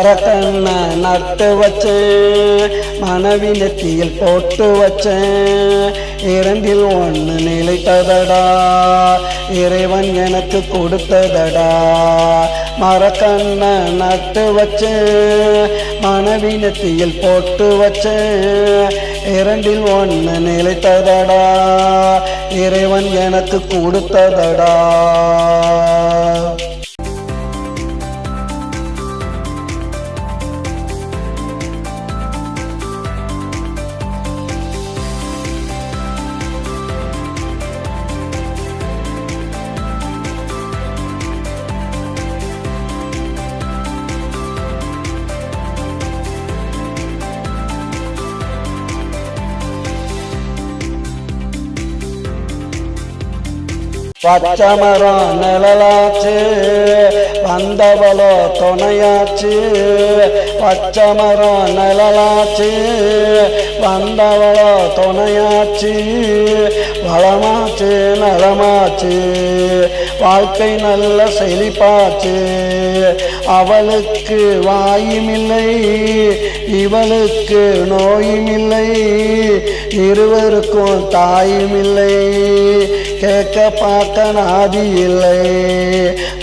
ரத்தன்ன நட்டு வச்சேன், மனைவி நெத்தியில் போட்டு வச்சேன், இரண்டில் ஒன்று நிலைத்ததடா, இறைவன் எனக்கு கொடுத்ததடா. மரக்கண்ண நட்டு வச்சேன், மனைவி நெத்தியில் போட்டு வச்சேன், இரண்டில் ஒன்று நிலைத்ததடா, இறைவன் எனக்கு கொடுத்ததடா. பச்சமரம் நிழலாச்சு, வந்தவளோ துணையாச்சு. பச்சமரம் நிழலாச்சு, வந்தவளோ துணையாச்சு. வளமாச்சு நலமாச்சு, வாழ்க்கை நல்ல செழிப்பாச்சு. அவளுக்கு வாயுமில்லை, இவளுக்கு நோயுமில்லை, இருவருக்கும் தாயுமில்லை, கேட்க பார்க்க நாதி இல்லை.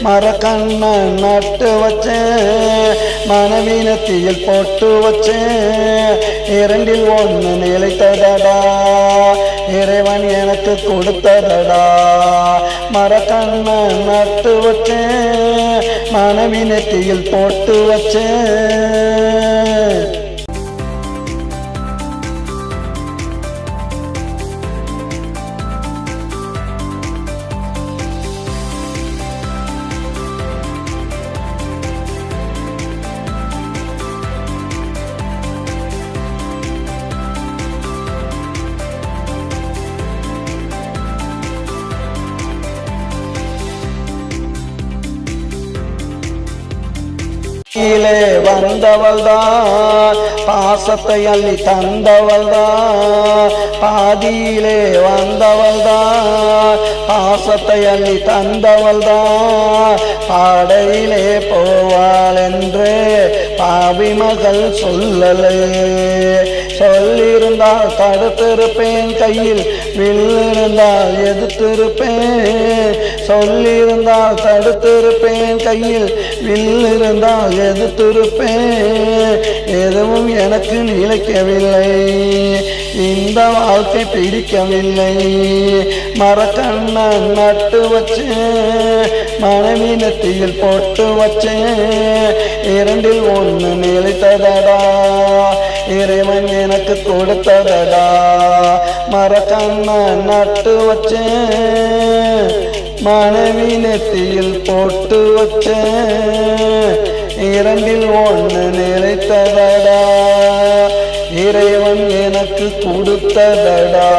மரக்கண்ண நட்டு வச்சேன், மனைவி நெத்தியில் போட்டு வச்சேன், இரண்டில் ஒன்று நிலைத்ததடா, இறைவன் எனக்கு கொடுத்ததடா. மரக்கண்ண நட்டு வச்சேன், மனைவி நெத்தியில் போட்டு வச்சேன். கீழே வந்தவள்தான், பாசத்தை அள்ளி தந்தவள்தான். பாதியிலே வந்தவள்தான், பாசத்தை அள்ளி தந்தவள்தான். பாடையிலே போவாள் என்று பாவி மகள் சொல்லலே. சொல்லிருந்தால் தடுத்திருப்பேன், கையில் வில்லிருந்தால் எதிர்த்திருப்பேன். சொல்லியிருந்தால் தடுத்திருப்பேன், கையில் வில்லிருந்தால் எதிர்த்திருப்பேன். எதுவும் எனக்கு நிலைக்கவில்லை, இந்த வாழ்க்கை பிடிக்கவில்லை. மரக்கண்ண நட்டு வச்சேன், மனைவி நெத்தியில் போட்டு வச்சேன், இரண்டில் ஒன்று நிலைத்ததடா, இறைவன் எனக்கு கொடுத்ததடா. மரக்கண்ண நட்டு வச்சேன், மனைவி நெத்தியில் போட்டு வச்சேன், இரண்டில் ஒன்று நிலைத்ததடா, இறைவன் எனக்கு கொடுத்ததடா.